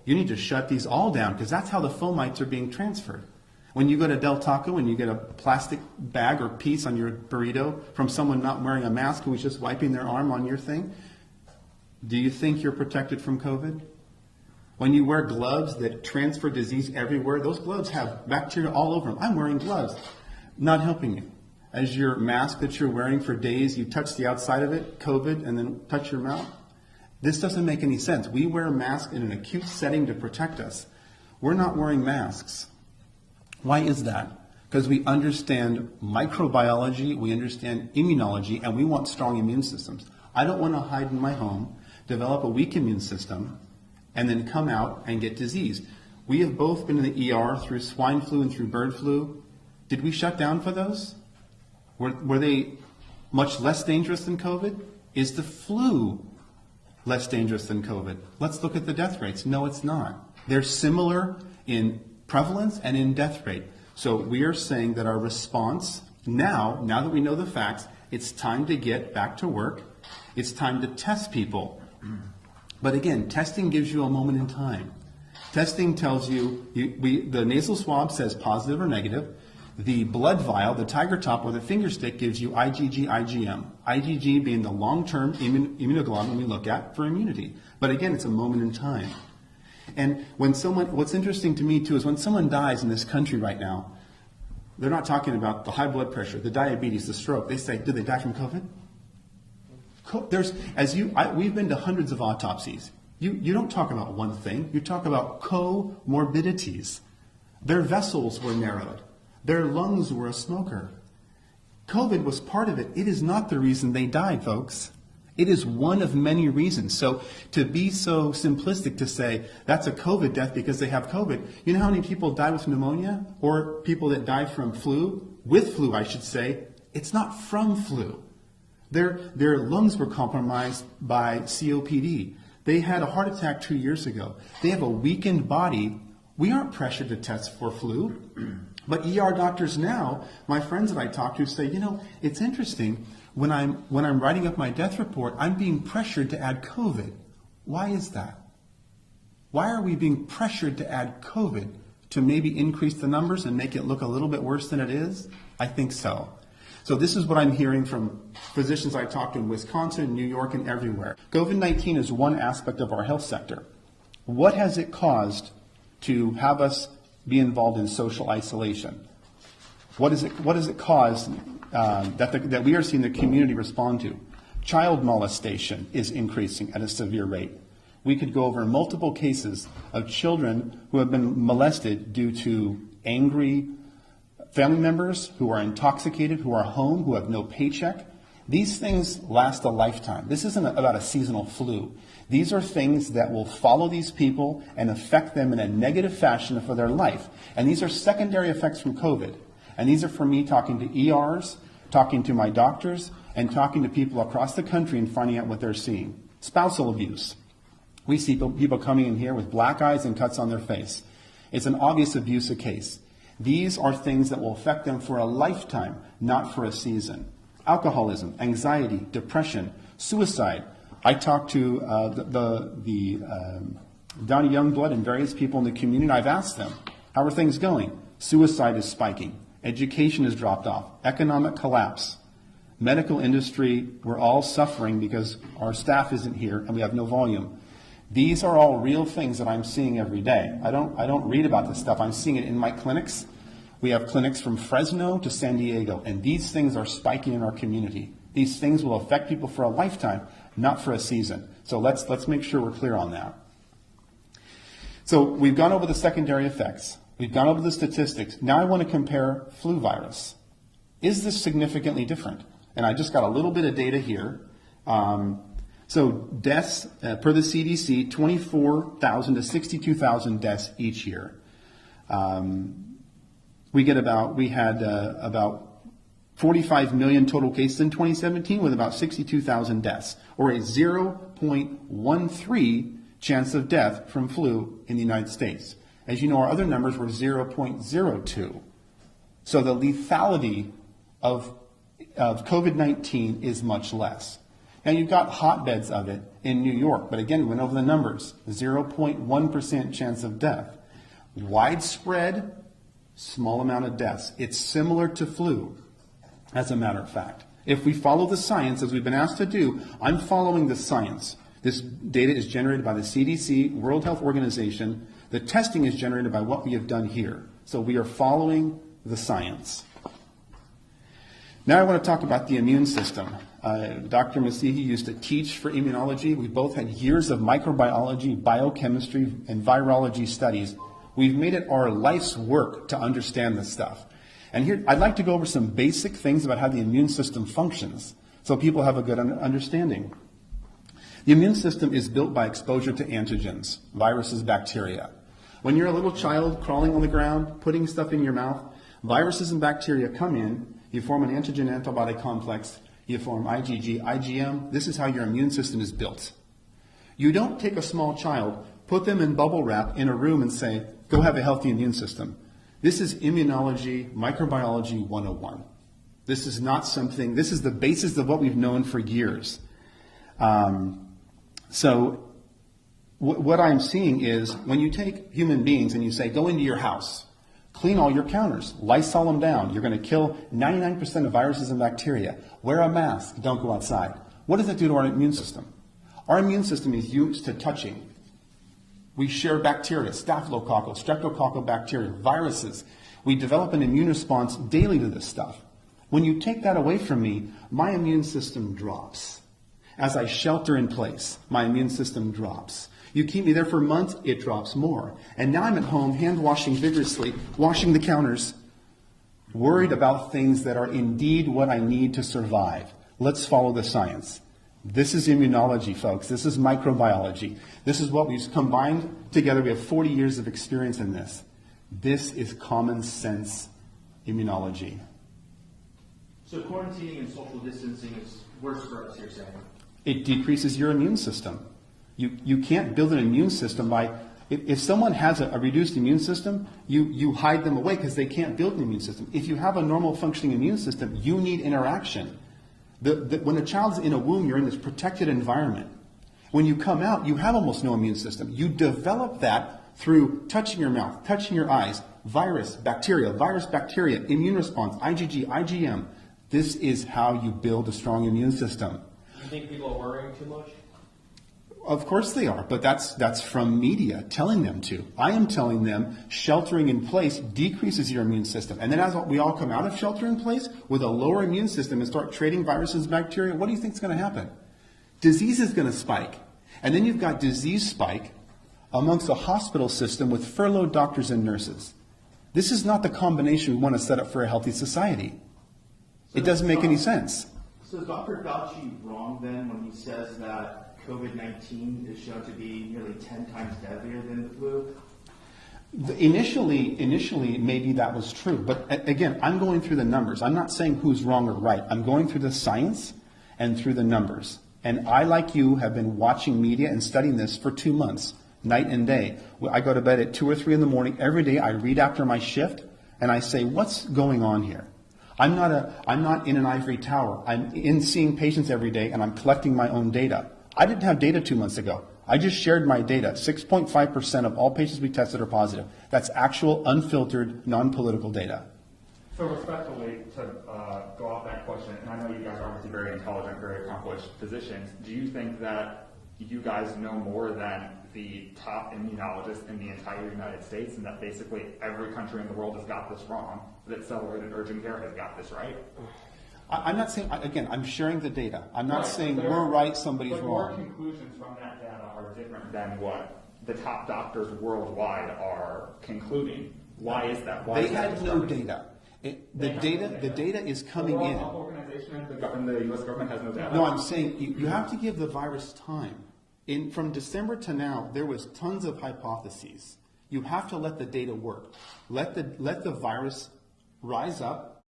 you need to shut these all down because that's how the fomites are being transferred. When you go to Del Taco and you get a plastic bag or piece on your burrito from someone not wearing a mask who is just wiping their arm on your thing, do you think you're protected from COVID? When you wear gloves that transfer disease everywhere, those gloves have bacteria all over them. I'm wearing gloves, not helping you. As your mask that you're wearing for days, you touch the outside of it, COVID, and then touch your mouth. This doesn't make any sense. We wear a mask in an acute setting to protect us. We're not wearing masks. Why is that? Because we understand microbiology, we understand immunology, and we want strong immune systems. I don't want to hide in my home, develop a weak immune system, and then come out and get disease. We have both been in the ER through swine flu and through bird flu. Did we shut down for those? Were they much less dangerous than COVID? Is the flu less dangerous than COVID? Let's look at the death rates. No, it's not. They're similar in prevalence and in death rate. So we are saying that our response now that we know the facts, it's time to get back to work. It's time to test people. But again, testing gives you a moment in time. Testing tells you, the nasal swab says positive or negative. The blood vial, the tiger top or the finger stick gives you IgG, IgM. IgG being the long-term immunoglobulin we look at for immunity. But again, it's a moment in time. And what's interesting to me too is when someone dies in this country right now, they're not talking about the high blood pressure, the diabetes, the stroke. They say, did they die from COVID? We've been to hundreds of autopsies. You don't talk about one thing. You talk about comorbidities. Their vessels were narrowed. Their lungs were a smoker. COVID was part of it. It is not the reason they died, folks. It is one of many reasons. So to be so simplistic to say that's a COVID death because they have COVID, you know how many people die with pneumonia or people that die from flu, with flu I should say, it's not from flu. Their lungs were compromised by COPD. They had a heart attack 2 years ago. They have a weakened body. We aren't pressured to test for flu. But ER doctors now, my friends that I talk to say, it's interesting. When I'm writing up my death report, I'm being pressured to add COVID. Why is that? Why are we being pressured to add COVID? To maybe increase the numbers and make it look a little bit worse than it is? I think so. So this is what I'm hearing from physicians I talked to in Wisconsin, New York, and everywhere. COVID-19 is one aspect of our health sector. What has it caused to have us be involved in social isolation? What has it caused that we are seeing the community respond to? Child molestation is increasing at a severe rate. We could go over multiple cases of children who have been molested due to angry family members who are intoxicated, who are home, who have no paycheck. These things last a lifetime. This isn't about a seasonal flu. These are things that will follow these people and affect them in a negative fashion for their life. And these are secondary effects from COVID. And these are from me talking to ERs, talking to my doctors, and talking to people across the country and finding out what they're seeing. Spousal abuse. We see people coming in here with black eyes and cuts on their face. It's an obvious abuse case. These are things that will affect them for a lifetime, not for a season. Alcoholism, anxiety, depression, suicide. I talked to Donnie Youngblood and various people in the community. I've asked them, how are things going? Suicide is spiking. Education has dropped off. Economic collapse. Medical industry, we're all suffering because our staff isn't here and we have no volume. These are all real things that I'm seeing every day. I don't read about this stuff. I'm seeing it in my clinics. We have clinics from Fresno to San Diego, and these things are spiking in our community. These things will affect people for a lifetime, not for a season. So let's make sure we're clear on that. So we've gone over the secondary effects. We've gone over the statistics. Now I want to compare flu virus. Is this significantly different? And I just got a little bit of data here. So deaths, per the CDC, 24,000 to 62,000 deaths each year. We had about 45 million total cases in 2017 with about 62,000 deaths, or a 0.13 chance of death from flu in the United States. As you know, our other numbers were 0.02. So the lethality of COVID-19 is much less. Now you've got hotbeds of it in New York. But again, we went over the numbers. 0.1% chance of death. Widespread, small amount of deaths. It's similar to flu, as a matter of fact. If we follow the science, as we've been asked to do, I'm following the science. This data is generated by the CDC, World Health Organization. The testing is generated by what we have done here. So we are following the science. Now I want to talk about the immune system. Dr. Masihi used to teach for immunology. We both had years of microbiology, biochemistry, and virology studies. We've made it our life's work to understand this stuff. And here, I'd like to go over some basic things about how the immune system functions so people have a good understanding. The immune system is built by exposure to antigens, viruses, bacteria. When you're a little child crawling on the ground, putting stuff in your mouth, viruses and bacteria come in, you form an antigen-antibody complex, you form IgG, IgM. This is how your immune system is built. You don't take a small child, put them in bubble wrap in a room and say, go have a healthy immune system. This is immunology, microbiology 101. This is not something, this is the basis of what we've known for years. So what I'm seeing is when you take human beings and you say, go into your house, clean all your counters, Lysol them down, you're going to kill 99% of viruses and bacteria, wear a mask, don't go outside. What does that do to our immune system? Our immune system is used to touching. We share bacteria, staphylococcal, streptococcal bacteria, viruses. We develop an immune response daily to this stuff. When you take that away from me, my immune system drops. As I shelter in place, my immune system drops. You keep me there for months, it drops more. And now I'm at home, hand washing vigorously, washing the counters, worried about things that are indeed what I need to survive. Let's follow the science. This is immunology, folks. This is microbiology. This is what we've combined together. We have 40 years of experience in this. This is common sense immunology. So quarantining and social distancing is worse for us, you're saying? It decreases your immune system. You can't build an immune system by, if someone has a reduced immune system, you hide them away because they can't build an immune system. If you have a normal functioning immune system, you need interaction. When a child's in a womb, you're in this protected environment. When you come out, you have almost no immune system. You develop that through touching your mouth, touching your eyes, virus, bacteria, immune response, IgG, IgM. This is how you build a strong immune system. You think people are worrying too much? Of course they are, but that's from media telling them to. I am telling them sheltering in place decreases your immune system. And then as we all come out of shelter in place with a lower immune system and start trading viruses and bacteria, what do you think is going to happen? Disease is going to spike. And then you've got disease spike amongst a hospital system with furloughed doctors and nurses. This is not the combination we want to set up for a healthy society. It doesn't make any sense. So is Dr. Fauci wrong then when he says that COVID-19 is shown to be nearly 10 times deadlier than the flu? Initially, maybe that was true. But again, I'm going through the numbers. I'm not saying who's wrong or right. I'm going through the science and through the numbers. And I, like you, have been watching media and studying this for 2 months, night and day. I go to bed at 2 or 3 in the morning. Every day I read after my shift and I say, what's going on here? I'm not in an ivory tower. I'm in seeing patients every day and I'm collecting my own data. I didn't have data 2 months ago. I just shared my data. 6.5% of all patients we tested are positive. That's actual, unfiltered, non-political data. So respectfully, to go off that question, and I know you guys are obviously very intelligent, very accomplished physicians, do you think that you guys know more than the top immunologists in the entire United States and that basically every country in the world has got this wrong, that Accelerated Urgent Care has got this right? I'm not saying, again, I'm sharing the data. I'm not saying but we're right, somebody's but wrong. Your conclusions from that data are different than what the top doctors worldwide are concluding. Why is that? They had no data. The data is coming in. The World Health Organization and the U.S. government has no data. No, I'm saying you have to give the virus time. From December to now, there was tons of hypotheses. You have to let the data work. Let the virus rise up.